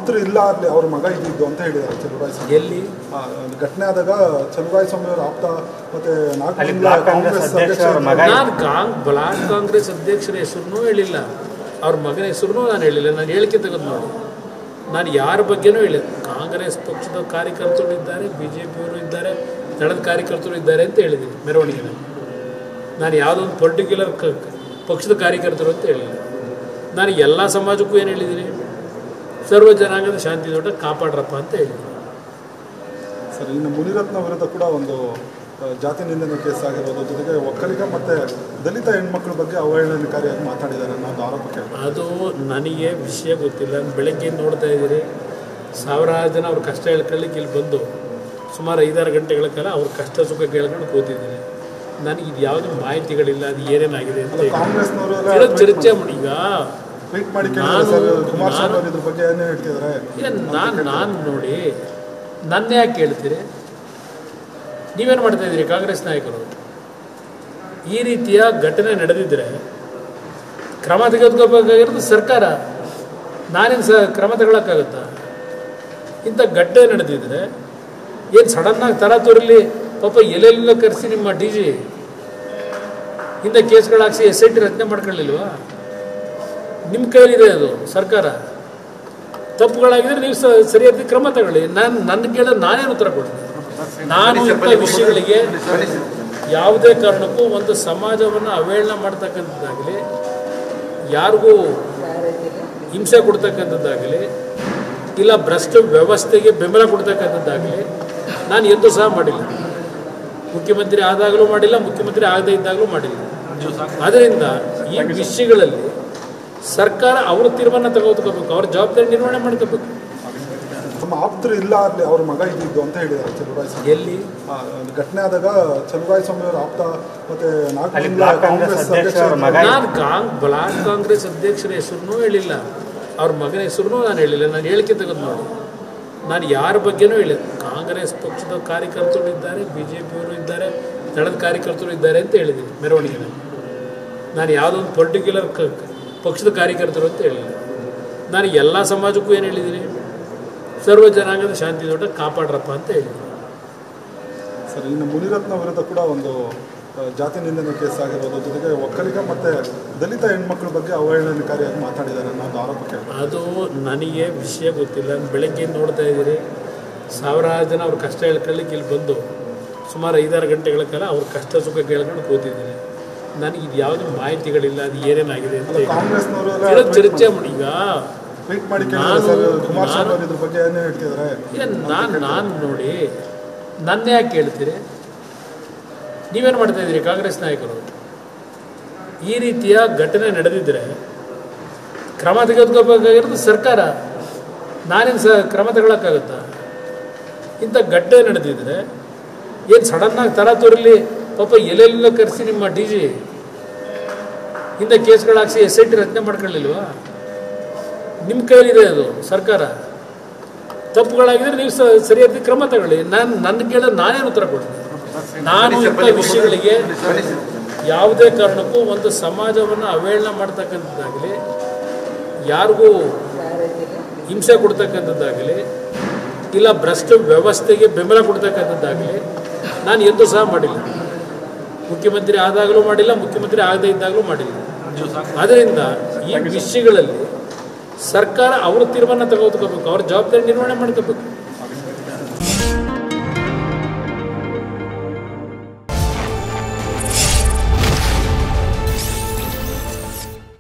ಆಪ್ತರು ಇಲ್ಲ ಅಲ್ಲಿ ಅವ್ರ ಮಗ ಇದ್ದಿದ್ದು ಅಂತ ಹೇಳಿದ್ದಾರೆ ಚಲುವರಾಯ ಸ್ವಾಮಿ. ಎಲ್ಲಿ ಘಟನೆ ಆದಾಗ ಚಲುವರಾಯ ಸ್ವಾಮಿ ಅವರ ಆಪ್ತ ಮತ್ತೆ ನಾನು ಬ್ಲಾಕ್ ಕಾಂಗ್ರೆಸ್ ಅಧ್ಯಕ್ಷರ ಹೆಸರು ಹೇಳಿಲ್ಲ, ಅವ್ರ ಮಗನ ಹೆಸರು ನಾನು ಹೇಳಿಲ್ಲ. ನಾನು ಹೇಳಿಕೆ ತೆಗೆದು ನೋಡಿ, ನಾನು ಯಾರ ಬಗ್ಗೆನೂ ಹೇಳಿಲ್ಲ. ಕಾಂಗ್ರೆಸ್ ಪಕ್ಷದ ಕಾರ್ಯಕರ್ತರು ಇದ್ದಾರೆ, BJPಯವರು ಇದ್ದಾರೆ, ದಳದ ಕಾರ್ಯಕರ್ತರು ಇದ್ದಾರೆ ಅಂತ ಹೇಳಿದ್ದೀನಿ ಮೆರವಣಿಗೆನ. ನಾನು ಯಾವುದೊಂದು ಪರ್ಟಿಕ್ಯುಲರ್ ಪಕ್ಷದ ಕಾರ್ಯಕರ್ತರು ಅಂತ ಹೇಳಿಲ್ಲ. ನಾನು ಎಲ್ಲ ಸಮಾಜಕ್ಕೂ ಏನು ಹೇಳಿದ್ದೀನಿ, ಸರ್ವ ಜನಾಂಗದ ಶಾಂತಿ ದೊಡ್ಡ ಕಾಪಾಡ್ರಪ್ಪ ಅಂತ ಹೇಳಿದ್ದೀನಿ. ಸರ್, ಇನ್ನು ಮುನಿರತ್ನ ವಿರುದ್ಧ ಕೂಡ ಒಂದು ಜಾತಿ ನಿಂದನೆ ಕೇಸ್ ಆಗಿರೋದ್ರ ಜೊತೆಗೆ ಒಕ್ಕಲಿಗ ಮತ್ತು ದಲಿತ ಹೆಣ್ಮಕ್ಳ ಬಗ್ಗೆ ಅವಹೇಳನಕಾರಿಯಾಗಿ ಮಾತಾಡಿದ್ದಾರೆ ಅನ್ನೋದು ಆರೋಪಕ್ಕೆ. ಅದು ನನಗೆ ವಿಷಯ ಗೊತ್ತಿಲ್ಲ. ಬೆಳಗ್ಗೆ ನೋಡ್ತಾ ಇದ್ದೀರಿ, ಸಾವಿರಾರು ಜನ ಅವ್ರ ಕಷ್ಟ ಹೇಳ್ಕೊಳ್ಳಿಕ್ಕೆ ಇಲ್ಲಿ ಬಂದು ಸುಮಾರು 5-6 ಗಂಟೆಗಳ ಕಾಲ ಅವ್ರ ಕಷ್ಟ ಸುಖ ಕೇಳ್ಕೊಂಡು ಕೂತಿದ್ದೀನಿ. ನನಗೆ ಇದು ಯಾವುದೂ ಮಾಹಿತಿಗಳಿಲ್ಲ, ಅದು ಏನೇನಾಗಿದೆ ಅಂತ ಕಾಂಗ್ರೆಸ್ನವರು ಚರ್ಚೆ ಮಾಡಿ. ಈಗ ನಾನು ನೋಡಿ, ನನ್ನ ಯಾಕೆ ಕೇಳ್ತೀರಿ? ನೀವೇನು ಮಾಡ್ತಾ ಇದ್ದೀರಿ? ಕಾಂಗ್ರೆಸ್ ನಾಯಕರು ಈ ರೀತಿಯ ಘಟನೆ ನಡೆದಿದ್ದರೆ ಕ್ರಮ ತೆಗೆದುಕೋಬೇಕಾಗಿರೋದು ಸರ್ಕಾರ. ನಾನೇನು ಕ್ರಮ ತಗೊಳಕ್ಕಾಗುತ್ತಾ? ಇಂಥ ಘಟನೆ ನಡೆದಿದ್ರೆ ಏನು ಸಡನ್ನಾಗಿ ತರಾತುರಲ್ಲಿ ಪಾಪ ಎಲ್ಲೆಲ್ಲ ಕರೆಸಿ ನಿಮ್ಮ DG ಇಂಥ ಕೇಸ್ಗಳು ಹಾಕ್ಸಿ SIT ರಚನೆ ಮಾಡ್ಕೊಳ್ಳಿಲ್ವಾ? ನಿಮ್ಮ ಕೈಲಿದೆ ಅದು ಸರ್ಕಾರ. ತಪ್ಪುಗಳಾಗಿದ್ರೆ ನೀವು ಸರಿಯಾದ ಕ್ರಮ ತಗೊಳ್ಳಿ. ನನ್ನ ಕೇಳಿದ್ರೆ ನಾನೇನು ಉತ್ತರ ಕೊಡ್ತೀನಿ? ನಾನು ಇಂಥ ವಿಷಯಗಳಿಗೆ ಯಾವುದೇ ಕಾರಣಕ್ಕೂ ಒಂದು ಸಮಾಜವನ್ನು ಅವಹೇಳನ ಮಾಡ್ತಕ್ಕಂಥದ್ದಾಗಲಿ, ಯಾರಿಗೂ ಹಿಂಸೆ ಕೊಡ್ತಕ್ಕಂಥದ್ದಾಗಲಿ, ಇಲ್ಲ ಭ್ರಷ್ಟ ವ್ಯವಸ್ಥೆಗೆ ಬೆಂಬಲ ಕೊಡ್ತಕ್ಕಂಥದ್ದಾಗಲಿ ನಾನು ಎಂದೂ ಸಹ ಮಾಡಿಲ್ಲ. ಮುಖ್ಯಮಂತ್ರಿ ಆದಾಗಲೂ ಮಾಡಿಲ್ಲ, ಮುಖ್ಯಮಂತ್ರಿ ಆಗದೇ ಇದ್ದಾಗಲೂ ಮಾಡಿಲ್ಲ. ಆದ್ದರಿಂದ ಈ ವಿಷಯಗಳಲ್ಲಿ ಸರ್ಕಾರ ಅವರು ತೀರ್ಮಾನ ತಗೋಬೇಕು, ಅವ್ರ ಜವಾಬ್ದಾರಿ ನಿರ್ವಹಣೆ ಮಾಡ್ಕೋಬೇಕು. ನಮ್ಮ ಆಪ್ತರು ಇಲ್ಲ ಅಲ್ಲಿ ಅವ್ರ ಮಗ ಇದ್ದಿದ್ದು ಅಂತ ಹೇಳಿದ್ದಾರೆ ಚಲುವರಾಯ ಸ್ವಾಮಿ. ಎಲ್ಲಿ ಘಟನೆ ಆದಾಗ ಚಲುವರಾಯ ಸ್ವಾಮಿ ಅವರ ಆಪ್ತ ಮತ್ತೆ ನಾನು ಬ್ಲಾಕ್ ಕಾಂಗ್ರೆಸ್ ಅಧ್ಯಕ್ಷರ ಹೆಸರು ಹೇಳಿಲ್ಲ, ಅವ್ರ ಮಗನ ಹೆಸರು ನಾನು ಹೇಳಿಲ್ಲ. ನಾನು ಹೇಳಿಕೆ ತೆಗೆದು ನೋಡಿ, ನಾನು ಯಾರ ಬಗ್ಗೆನೂ ಹೇಳಿಲ್ಲ. ಕಾಂಗ್ರೆಸ್ ಪಕ್ಷದ ಕಾರ್ಯಕರ್ತರು ಇದ್ದಾರೆ, BJPಯವರು ಇದ್ದಾರೆ, ದಳದ ಕಾರ್ಯಕರ್ತರು ಇದ್ದಾರೆ ಅಂತ ಹೇಳಿದ್ದೀನಿ ಮೆರವಣಿಗೆನ. ನಾನು ಯಾವುದೊಂದು ಪರ್ಟಿಕ್ಯುಲರ್ ಪಕ್ಷದ ಕಾರ್ಯಕರ್ತರು ಅಂತ ಹೇಳಿಲ್ಲ. ನಾನು ಎಲ್ಲ ಸಮಾಜಕ್ಕೂ ಏನು ಹೇಳಿದ್ದೀನಿ, ಸರ್ವ ಜನಾಂಗದ ಶಾಂತಿ ದೊಡ್ಡ ಕಾಪಾಡ್ರಪ್ಪ ಅಂತ ಹೇಳಿದ್ದೀನಿ. ಸರ್, ಇನ್ನು ಮುನಿರತ್ನ ವಿರುದ್ಧ ಕೂಡ ಒಂದು ಜಾತಿ ನಿಂದನೆ ಕೇಸ್ ಆಗಿರೋದ್ರ ಜೊತೆಗೆ ಒಕ್ಕಲಿಗ ಮತ್ತು ದಲಿತ ಹೆಣ್ಮಕ್ಳ ಬಗ್ಗೆ ಅವಹೇಳನಕಾರಿಯಾಗಿ ಮಾತಾಡಿದ್ದಾರೆ ಅನ್ನೋದು ಆರೋಪಕ್ಕೆ. ಅದು ನನಗೆ ವಿಷಯ ಗೊತ್ತಿಲ್ಲ. ಬೆಳಗ್ಗೆ ನೋಡ್ತಾ ಇದ್ದೀರಿ, ಸಾವಿರಾರು ಜನ ಅವ್ರ ಕಷ್ಟ ಹೇಳ್ಕೊಳ್ಳಿಕ್ಕೆ ಇಲ್ಲಿ ಬಂದು ಸುಮಾರು 5-6 ಗಂಟೆಗಳ ಕಾಲ ಅವ್ರ ಕಷ್ಟ ಸುಖ ಕೇಳ್ಕೊಂಡು ಕೂತಿದ್ದೀನಿ. ನನಗೆ ಇದು ಯಾವುದೂ ಮಾಹಿತಿಗಳಿಲ್ಲ, ಅದು ಏನೇನಾಗಿದೆ ಅಂತ ಚರ್ಚೆ ಮಾಡಿ. ಈಗ ನಾನು ನೋಡಿ, ನನ್ನ ಯಾಕೆ ಕೇಳ್ತೀರಿ? ನೀವೇನು ಮಾಡ್ತಾ ಇದ್ದೀರಿ? ಕಾಂಗ್ರೆಸ್ ನಾಯಕರು ಈ ರೀತಿಯ ಘಟನೆ ನಡೆದಿದ್ದರೆ ಕ್ರಮ ತೆಗೆದುಕೋಬೇಕಾಗಿರೋದು ಸರ್ಕಾರ. ನಾನೇನು ಕ್ರಮ ತಗೊಳಕ್ಕಾಗುತ್ತಾ? ಇಂಥ ಘಟನೆ ನಡೆದಿದ್ರೆ ಏನು ಸಡನ್ನಾಗಿ ತರಾತುರಲ್ಲಿ ಪಾಪ ಎಲ್ಲೆಲ್ಲ ಕರೆಸಿ ನಿಮ್ಮ DG ಇಂಥ ಕೇಸ್ಗಳು ಹಾಕ್ಸಿ SIT ರಚನೆ ಮಾಡ್ಕೊಳ್ಳಿಲ್ವಾ? ನಿಮ್ಮ ಕೈಲಿದೆ ಅದು ಸರ್ಕಾರ. ತಪ್ಪುಗಳಾಗಿದ್ರೆ ನೀವು ಸರಿಯಾದ ಕ್ರಮ ತಗೊಳ್ಳಿ. ನನ್ನ ಕೇಳಿದ್ರೆ ನಾನೇನು ಉತ್ತರ ಕೊಡ್ತೀನಿ? ನಾನು ಇಂಥ ವಿಷಯಗಳಿಗೆ ಯಾವುದೇ ಕಾರಣಕ್ಕೂ ಒಂದು ಸಮಾಜವನ್ನು ಅವಹೇಳನ ಮಾಡ್ತಕ್ಕಂಥದ್ದಾಗಲಿ, ಯಾರಿಗೂ ಹಿಂಸೆ ಕೊಡ್ತಕ್ಕಂಥದ್ದಾಗಲಿ, ಇಲ್ಲ ಭ್ರಷ್ಟ ವ್ಯವಸ್ಥೆಗೆ ಬೆಂಬಲ ಕೊಡ್ತಕ್ಕಂಥದ್ದಾಗಲಿ ನಾನು ಎಂದೂ ಸಹ ಮಾಡಿಲ್ಲ. ಮುಖ್ಯಮಂತ್ರಿ ಆದಾಗಲೂ ಮಾಡಿಲ್ಲ, ಮುಖ್ಯಮಂತ್ರಿ ಆಗದೇ ಇದ್ದಾಗಲೂ ಮಾಡಿಲ್ಲ. ಆದ್ದರಿಂದ ಈ ವಿಷಯಗಳಲ್ಲಿ ಸರ್ಕಾರ ಅವರು ತೀರ್ಮಾನ ತಗೋಬೇಕು, ಅವ್ರ ಜವಾಬ್ದಾರಿ ನಿರ್ವಹಣೆ ಮಾಡ್ಕೋಬೇಕು.